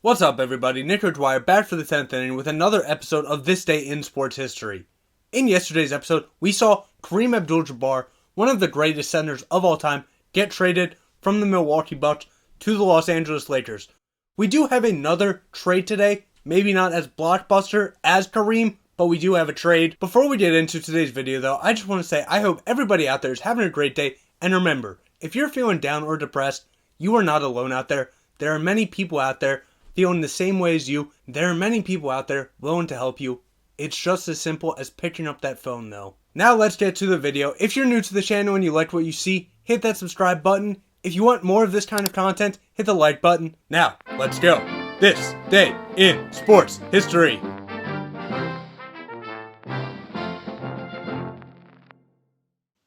What's up, everybody? Nick Dwyer back for the 10th inning with another episode of This Day in Sports History. In yesterday's episode, we saw Kareem Abdul-Jabbar, one of the greatest centers of all time, get traded from the Milwaukee Bucks to the Los Angeles Lakers. We do have another trade today, maybe not as blockbuster as Kareem, but we do have a trade. Before we get into today's video though, I just want to say I hope everybody out there is having a great day, and remember, if you're feeling down or depressed, you are not alone out there. There are many people out there feeling the same way as you. There are many people out there willing to help you. It's just as simple as picking up that phone though. Now let's get to the video. If you're new to the channel and you like what you see, hit that subscribe button. If you want more of this kind of content, hit the like button. Now, let's go. This Day in Sports History.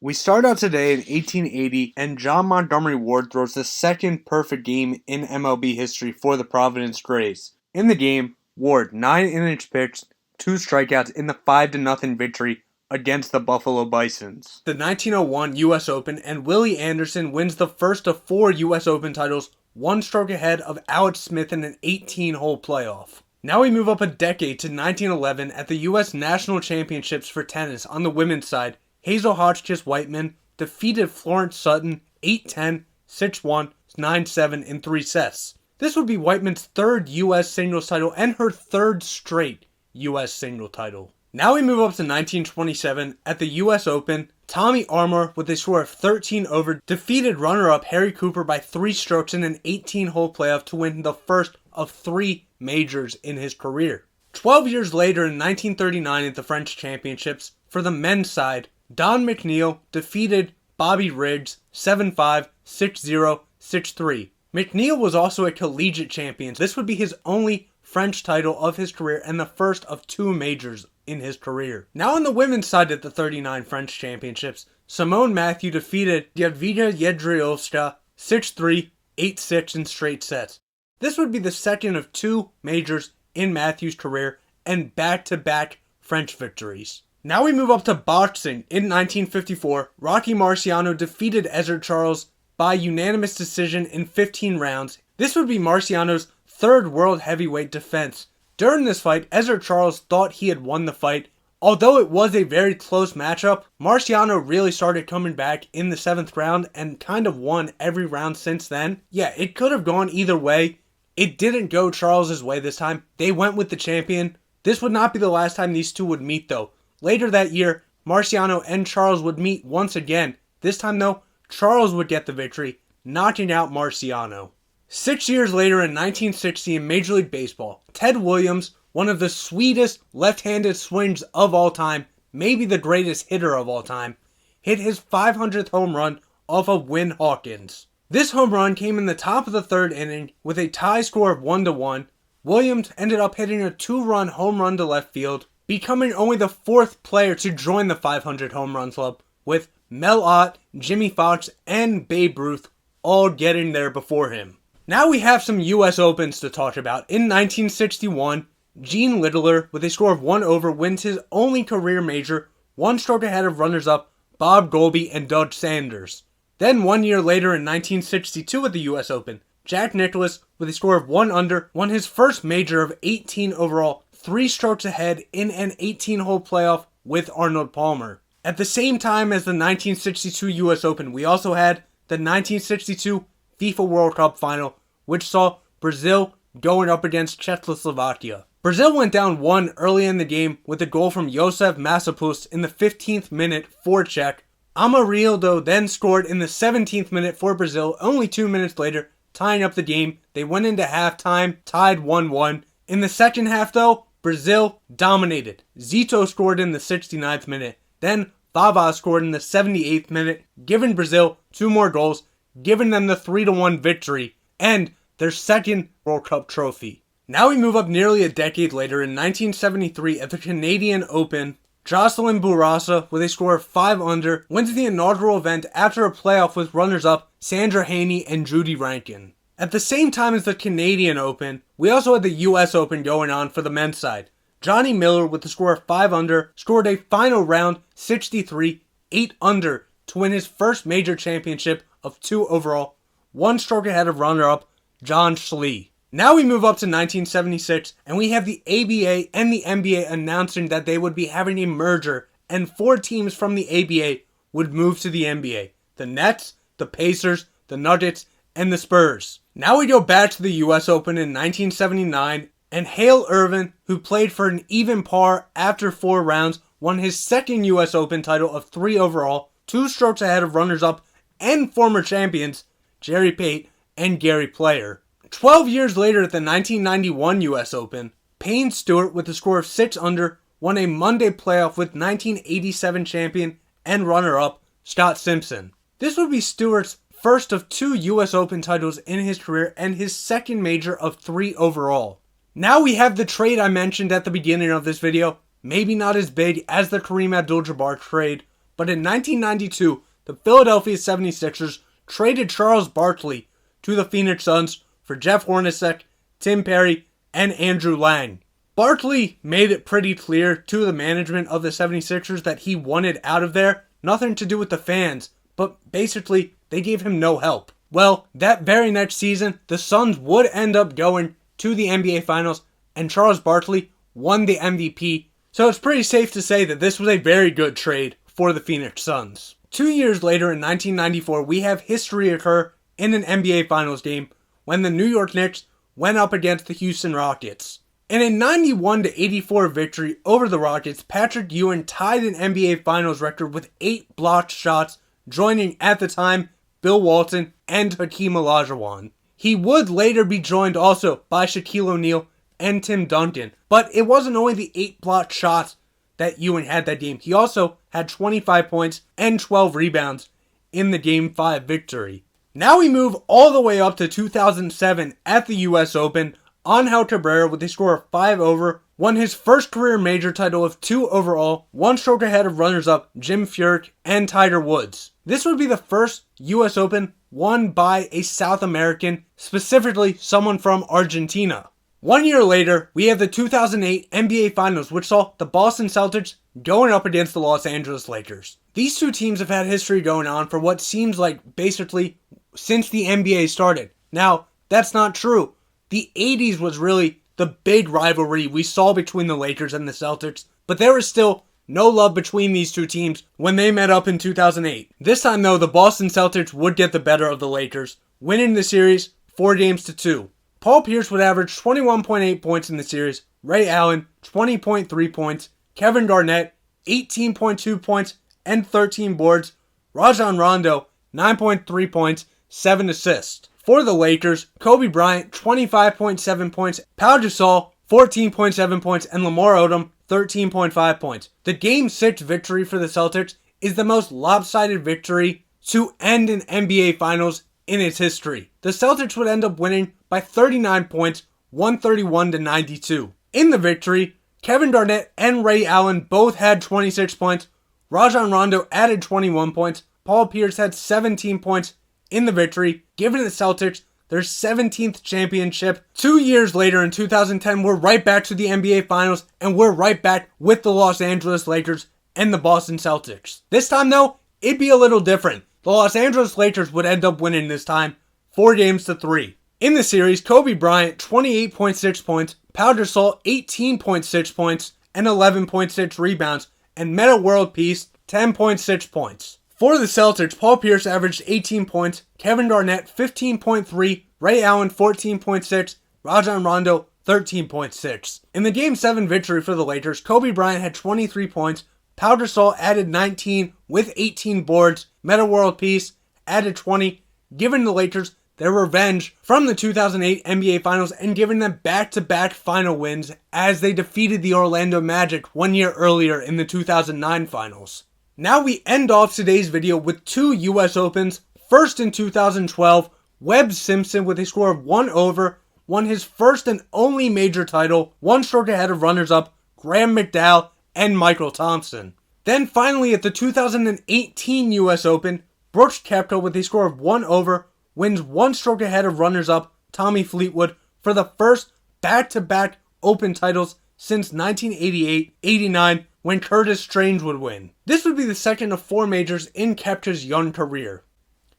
We start out today in 1880, and John Montgomery Ward throws the second perfect game in MLB history for the Providence Grays. In the game, Ward 9 innings pitched, 2 strikeouts in the 5-0 victory against the Buffalo Bisons. The 1901 U.S. Open, and Willie Anderson wins the first of 4 U.S. Open titles, 1 stroke ahead of Alex Smith in an 18-hole playoff. Now we move up a decade to 1911 at the U.S. National Championships for tennis on the women's side. Hazel Hotchkiss-Whiteman defeated Florence Sutton 8-10, 6-1, 9-7 in 3 sets. This would be Whiteman's 3rd U.S. singles title and her 3rd straight U.S. single title. Now we move up to 1927 at the U.S. Open. Tommy Armour, with a score of 13 over, defeated runner-up Harry Cooper by 3 strokes in an 18-hole playoff to win the first of 3 majors in his career. 12 years later in 1939 at the French Championships, for the men's side, Don McNeil defeated Bobby Riggs 7-5, 6-0, 6-3. McNeil was also a collegiate champion. This would be his only French title of his career and the first of 2 majors in his career. Now on the women's side at the 39 French Championships, Simone Matthew defeated Jadwiga Jedrzejowska 6-3, 8-6 in straight sets. This would be the second of 2 majors in Matthew's career and back-to-back French victories. Now we move up to boxing. In 1954, Rocky Marciano defeated Ezzard Charles by unanimous decision in 15 rounds. This would be Marciano's 3rd world heavyweight defense. During this fight, Ezzard Charles thought he had won the fight. Although it was a very close matchup, Marciano really started coming back in the 7th round and kind of won every round since then. Yeah, it could have gone either way. It didn't go Charles' way this time. They went with the champion. This would not be the last time these two would meet though. Later that year, Marciano and Charles would meet once again. This time though, Charles would get the victory, knocking out Marciano. 6 years later in 1960 in Major League Baseball, Ted Williams, one of the sweetest left-handed swings of all time, maybe the greatest hitter of all time, hit his 500th home run off of Win Hawkins. This home run came in the top of the 3rd inning with a tie score of 1-1. Williams ended up hitting a 2-run home run to left field, becoming only the 4th player to join the 500 home run club, with Mel Ott, Jimmy Foxx, and Babe Ruth all getting there before him. Now we have some U.S. Opens to talk about. In 1961, Gene Littler, with a score of 1 over, wins his only career major, 1 stroke ahead of runners-up Bob Golby and Doug Sanders. Then 1 year later in 1962 at the U.S. Open, Jack Nicklaus, with a score of 1 under, won his first major of 18 overall, 3 strokes ahead in an 18-hole playoff with Arnold Palmer. At the same time as the 1962 U.S. Open, we also had the 1962 FIFA World Cup final, which saw Brazil going up against Czechoslovakia. Brazil went down 1 early in the game with a goal from Josef Masopust in the 15th minute for Czech. Amarildo then scored in the 17th minute for Brazil. Only 2 minutes later, tying up the game. They went into halftime, tied 1-1. In the second half though, Brazil dominated. Zito scored in the 69th minute. Then Vava scored in the 78th minute, giving Brazil 2 more goals, giving them the 3-1 victory and their 2nd World Cup trophy. Now we move up nearly a decade later in 1973 at the Canadian Open. Jocelyn Bourassa, with a score of 5 under, wins the inaugural event after a playoff with runners-up Sandra Haney and Judy Rankin. At the same time as the Canadian Open, we also had the U.S. Open going on for the men's side. Johnny Miller, with a score of 5 under, scored a final round 63, 8 under to win his first major championship of 2 overall, 1 stroke ahead of runner-up John Schlee. Now we move up to 1976, and we have the ABA and the NBA announcing that they would be having a merger, and 4 teams from the ABA would move to the NBA. The Nets, the Pacers, the Nuggets, and the Spurs. Now we go back to the US Open in 1979, and Hale Irvin, who played for an even par after 4 rounds, won his second US Open title of 3 overall, 2 strokes ahead of runners-up and former champions Jerry Pate and Gary Player. 12 years later at the 1991 US Open, Payne Stewart, with a score of 6 under, won a Monday playoff with 1987 champion and runner-up Scott Simpson. This would be Stewart's first of 2 US Open titles in his career and his second major of 3 overall. Now we have the trade I mentioned at the beginning of this video, maybe not as big as the Kareem Abdul-Jabbar trade, but in 1992, the Philadelphia 76ers traded Charles Barkley to the Phoenix Suns for Jeff Hornacek, Tim Perry, and Andrew Lang. Barkley made it pretty clear to the management of the 76ers that he wanted out of there, nothing to do with the fans, but basically they gave him no help. Well, that very next season, the Suns would end up going to the NBA Finals, and Charles Barkley won the MVP, so it's pretty safe to say that this was a very good trade for the Phoenix Suns. 2 years later in 1994, we have history occur in an NBA Finals game when the New York Knicks went up against the Houston Rockets. In a 91-84 victory over the Rockets, Patrick Ewing tied an NBA Finals record with 8 blocked shots, joining at the time Bill Walton and Hakeem Olajuwon. He would later be joined also by Shaquille O'Neal and Tim Duncan, but it wasn't only the 8 blocked shots that Ewing had that game. He also had 25 points and 12 rebounds in the Game 5 victory. Now we move all the way up to 2007 at the US Open. Angel Cabrera, with a score of 5 over, won his first career major title of 2 overall, 1 stroke ahead of runners-up Jim Furyk and Tiger Woods. This would be the first US Open won by a South American, specifically someone from Argentina. 1 year later, we have the 2008 NBA Finals, which saw the Boston Celtics going up against the Los Angeles Lakers. These 2 teams have had history going on for what seems like basically since the NBA started. Now, that's not true. The 80s was really the big rivalry we saw between the Lakers and the Celtics, but there was still no love between these 2 teams when they met up in 2008. This time though, the Boston Celtics would get the better of the Lakers, winning the series 4-2. Paul Pierce would average 21.8 points in the series, Ray Allen 20.3 points, Kevin Garnett 18.2 points and 13 boards, Rajon Rondo 9.3 points, 7 assists. For the Lakers, Kobe Bryant 25.7 points, Pau Gasol 14.7 points, and Lamar Odom 13.5 points. The Game 6 victory for the Celtics is the most lopsided victory to end an NBA Finals in its history. The Celtics would end up winning by 39 points, 131-92. In the victory, Kevin Garnett and Ray Allen both had 26 points, Rajon Rondo added 21 points, Paul Pierce had 17 points in the victory, giving the Celtics their 17th championship. 2 years later in 2010, we're right back to the NBA Finals, and we're right back with the Los Angeles Lakers and the Boston Celtics. This time though, it'd be a little different. The Los Angeles Lakers would end up winning this time, 4-3. In the series, Kobe Bryant 28.6 points, Pau Gasol 18.6 points, and 11.6 rebounds, and Metta World Peace 10.6 points. For the Celtics, Paul Pierce averaged 18 points, Kevin Garnett 15.3, Ray Allen 14.6, Rajon Rondo 13.6. In the Game 7 victory for the Lakers, Kobe Bryant had 23 points, Pau Gasol added 19 with 18 boards, Metta World Peace added 20, giving the Lakers their revenge from the 2008 NBA Finals and giving them back-to-back final wins as they defeated the Orlando Magic 1 year earlier in the 2009 Finals. Now we end off today's video with 2 US Opens. First in 2012, Webb Simpson, with a score of 1 over, won his first and only major title, 1 stroke ahead of runners-up Graham McDowell and Michael Thompson. Then finally at the 2018 US Open, Brooks Koepka, with a score of 1 over, wins 1 stroke ahead of runners-up Tommy Fleetwood for the first back-to-back Open titles since 1988-89, when Curtis Strange would win. This would be the second of 4 majors in Koepka's young career.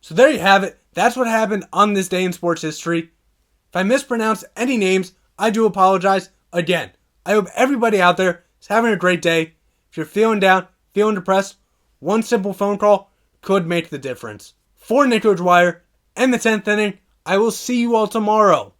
So there you have it. That's what happened on this day in sports history. If I mispronounce any names, I do apologize. Again, I hope everybody out there is having a great day. If you're feeling down, feeling depressed, one simple phone call could make the difference. For Nico Dwyer and the 10th inning, I will see you all tomorrow.